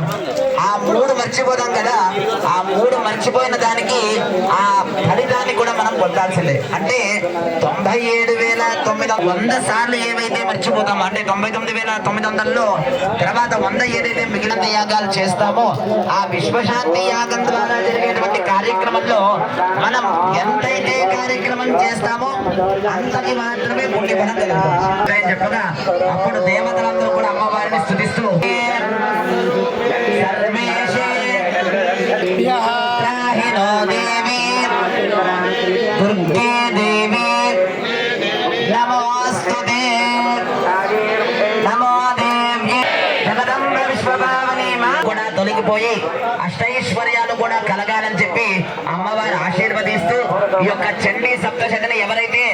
మర్చిపోతాం. ఆ మూడు మర్చిపోతాం కదా, ఆ మూడు మర్చిపోయిన దానికి ఆ ఫలితాన్ని కూడా మనం పొందాల్సిందే. అంటే 97,900 సార్లు ఏవైతే మర్చిపోతామో, అంటే 99,900లో తర్వాత 100 ఏదైతే మిగిలిన యాగాలు చేస్తామో, ఆ విశ్వశాంతి యాగం ద్వారా జరిగేటువంటి కార్యక్రమంలో మనం ఎంతైతే కార్యక్రమం చేస్తామో అంతకి మాత్రమే పుణ్యఫలం కలుగుతుంది చెప్పగా, అప్పుడు దేవతలందరూ కూడా అమ్మవారిని స్తుతిస్తూ దేవి దుర్గే దేవి నమోస్తుతే నమో దేవ్యే జగదంబ విశ్వభావని కూడా తొలగిపోయి అష్టైశ్వర్యాలు కూడా కలగాలని చెప్పి అమ్మవారు ఆశీర్వదిస్తూ ఈ యొక్క చండీ సప్తశతిని ఎవరైతే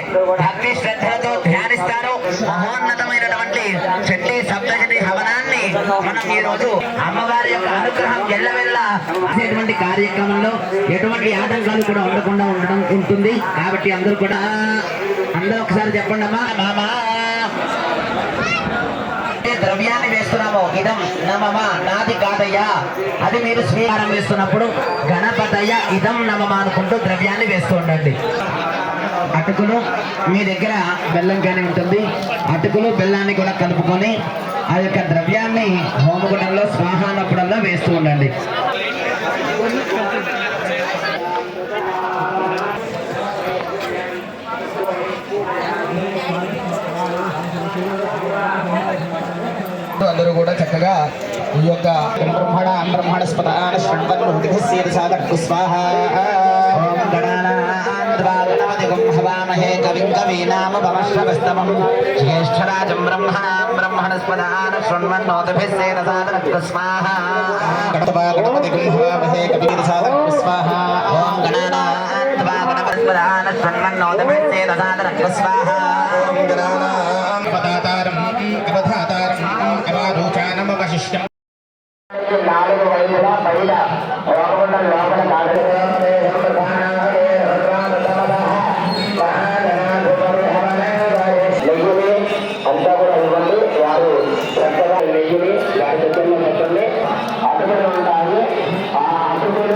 భక్తి శ్రద్ధలతో ధ్యానిస్తారో మహోన్నతమైనటువంటి చండీ సప్తశతి హవనాన్ని మనం ఈ రోజు అమ్మవారి యొక్క అనుగ్రహం ఎల్లవెల్లా అనేటువంటి కార్యక్రమంలో ఎటువంటి ఆటంకాలు కూడా ఉండకుండా ఉండడం ఉంటుంది. కాబట్టి అందరూ ఒకసారి చెప్పండి అమ్మా. మామా ద్రవ్యాన్ని వేస్తున్నాము, ఇదం నమమ నాది కాదయ్యా, అది మీరు స్వీకారం వేస్తున్నప్పుడు గణపతయ్య ఇదం నమమ అనుకుంటూ ద్రవ్యాన్ని వేస్తూ ఉండండి. అటుకులు మీ దగ్గర బెల్లం కానీ ఉంటుంది, అటుకులు బెల్లాన్ని కూడా కలుపుకొని ఆ యొక్క ద్రవ్యాన్ని హోమగుండంలో స్వాహానప్పుడల్లా వేస్తూ ఉండండి. అందరూ కూడా చక్కగా ఈ యొక్క బ్రహ్మణ స్వాహ హవామహే కవిం కవీనాముపమశ్రవస్తమం జ్యేష్ఠరాజం బ్రహ్మణాం బ్రహ్మణస్పదాన శృణ్వన్నోతిభిస్సేన సాదరక్తు స్వాహా గణపతిం హవామహే కవిం సాదరక్తు స్వాహా ఓం గణానాం త్వా గణపతిస్పదాన శృణ్వన్నోతిభిస్సేన సాదరక్తు స్వాహా ఓం గణానాం పదాతారం అవధాతారం అవారోచానమవశిష్టం. నాలుగు వైపులా బయట లోపల అంతా కూడా ఇవ్వండి. వారు చక్కగా నెయ్యిని వారి దగ్గరలో పెట్టండి. అటుకులు ఉంటాయి, ఆ అటుకులు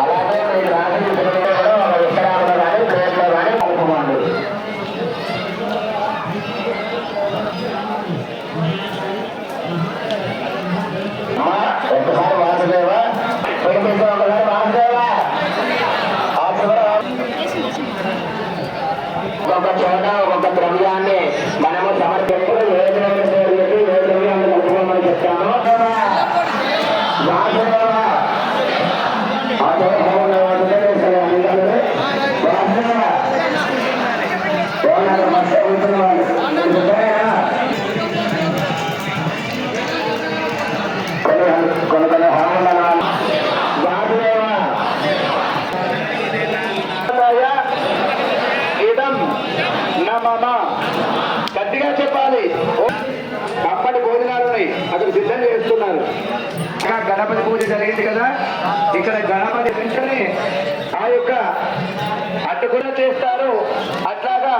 అలాగే మీరు రాసిన ఒక విత్తనాలు కానీ ప్లేట్లో కానీ కలుపుకోండి. ఒక్కసారి వాసుదేవా ఒక చోట ఒక ద్రవ్యాన్ని మనము సమర్పిస్తూ ఏ ద్రవ్యాన్ని కలుపుకోమని చెప్తాము. కొన్ని హామనాలు ఇదం నమమ గట్టిగా చెప్పాలి. అప్పటి భోజనాలు ఉన్నాయి, అక్కడ సిద్ధం చేస్తున్నారు. గణపతి పూజ జరిగింది కదా, ఇక్కడ గణపతి వెంటనే ఆ యొక్క అటుకులు చేస్తారు. అట్లాగా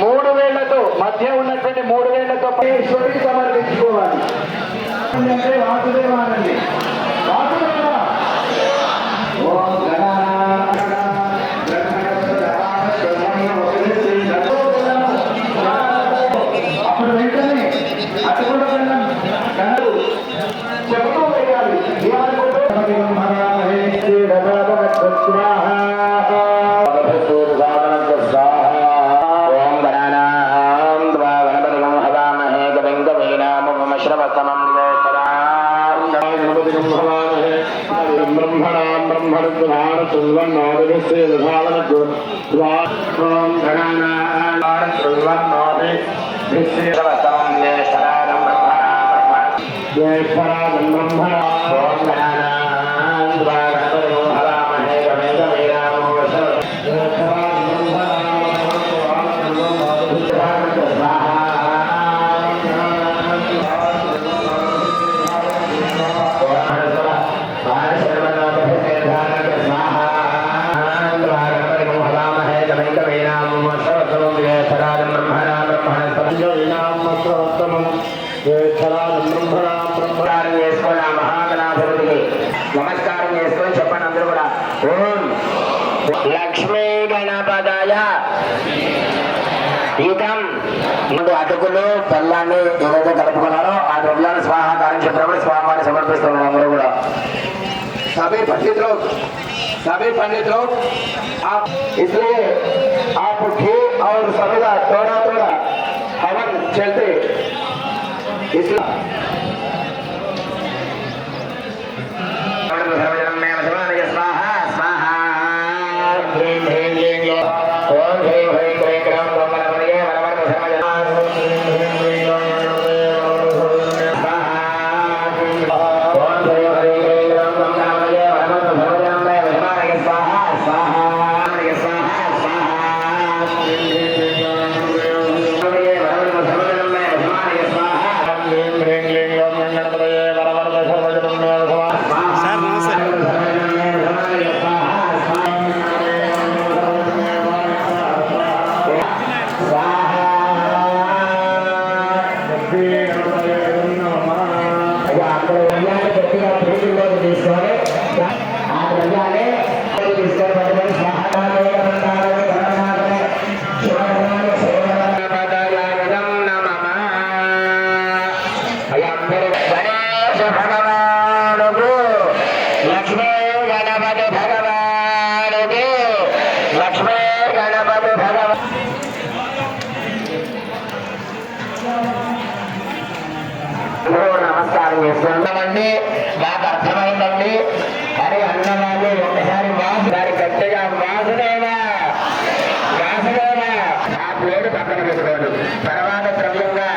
3 వేళ్లతో మధ్య ఉన్నటువంటి 3 వేళ్లతో ఈశ్వరుడికి సమర్పించుకోవాలి. అంటే వాసుదేవానండి వాసుదేవ ఓం అప్పుడు వెంటనే అటుకుల బెల్లం చెబుతూ వేయాలి. బ్రహ్మణాం లక్ష్మీ గణపదయ ఇదం ముందు అటుకులు బెల్లాన్ని ఏదైతే కలుపుకున్నారో ఆ ద్రవ్యాన్ని స్వాహాకారం చెప్పినప్పుడు స్వామివారిని సమర్పిస్తున్నాం అందరూ కూడా. सभी पंडित लोग आप इसलिए आप घी और सवेरा थोड़ा थोड़ा हवन चलते इसलिए నమస్కారం చేస్తున్నామండి. మాకు అర్థమైందండి అని అన్నవాళ్ళు ఒకసారి వాసు దాని గట్టిగా వాసుదేవా ఆ ప్లేటు పక్కన పెట్టుకోండి. తర్వాత ద్రవ్యంగా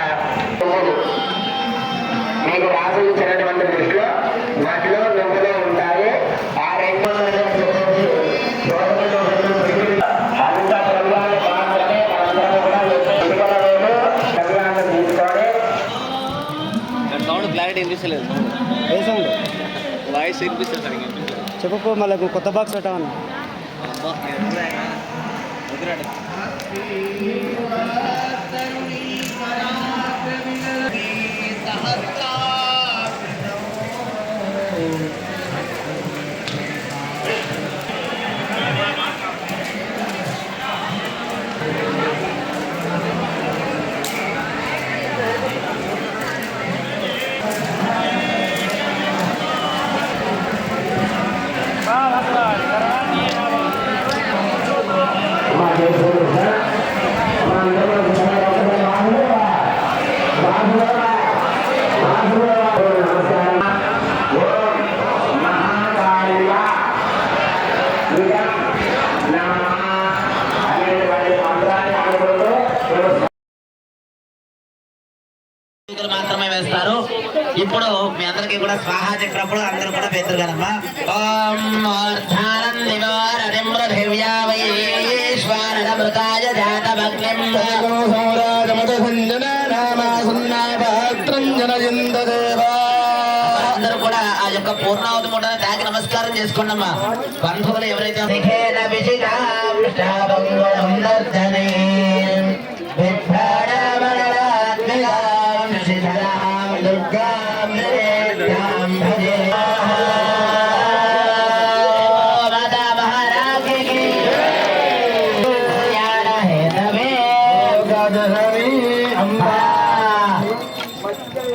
మీకు రాసు ఇచ్చినటువంటి దృష్టిలో వాటిలో నువ్వులు ఉంటాయి. ఆ రెండు అంత ద్రవ్యాలు మాత్రమే మనందరూ కూడా ద్రవ్యాలను తీసుకొని సౌండ్ క్లారిటీ వినిపిస్తలేదు. ఏ సౌండ్ వాయిస్ వినిపిస్తుంది సరిగ్గా. చెప్పు మళ్ళీ కొత్త బాక్స్ పెట్టామని. మాత్రమే వేస్తారు. ఇప్పుడు మీ అందరికీ కూడా స్వాహా చెప్పినప్పుడు అందరూ కూడా పేరు కదమ్మా. ఓం మూర్ధానం నివారణం పృథివ్యావైశ్వానమృతాయ జాతభగ్నిం అందరూ కూడా ఆ యొక్క పూర్ణావతి మూటని తాకి నమస్కారం చేసుకోండమ్మా. బంధువులు ఎవరైతే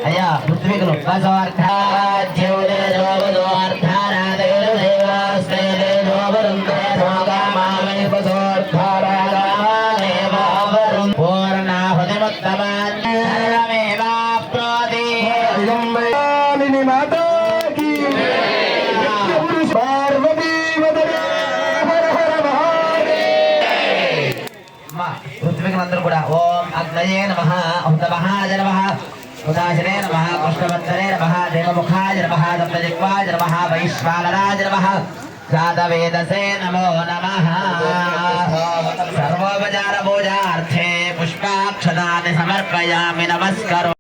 అయ్యా పృథ్వీకులు పృథ్వీకులందరూ కూడా ఓం అగ్నయే నమః ఉత్తమహాయ నమః ఉదాశనే నమః కృష్ణవత్సరే నమః దేవముఖాయ నమః దత్తజిహ్వాయ నమః వైశ్వానరాయ నమః జాతవేదసే నమో నమః. సర్వోపచార పూజార్థే పుష్పాక్షతాన్ని సమర్పయామి. నమస్కారం.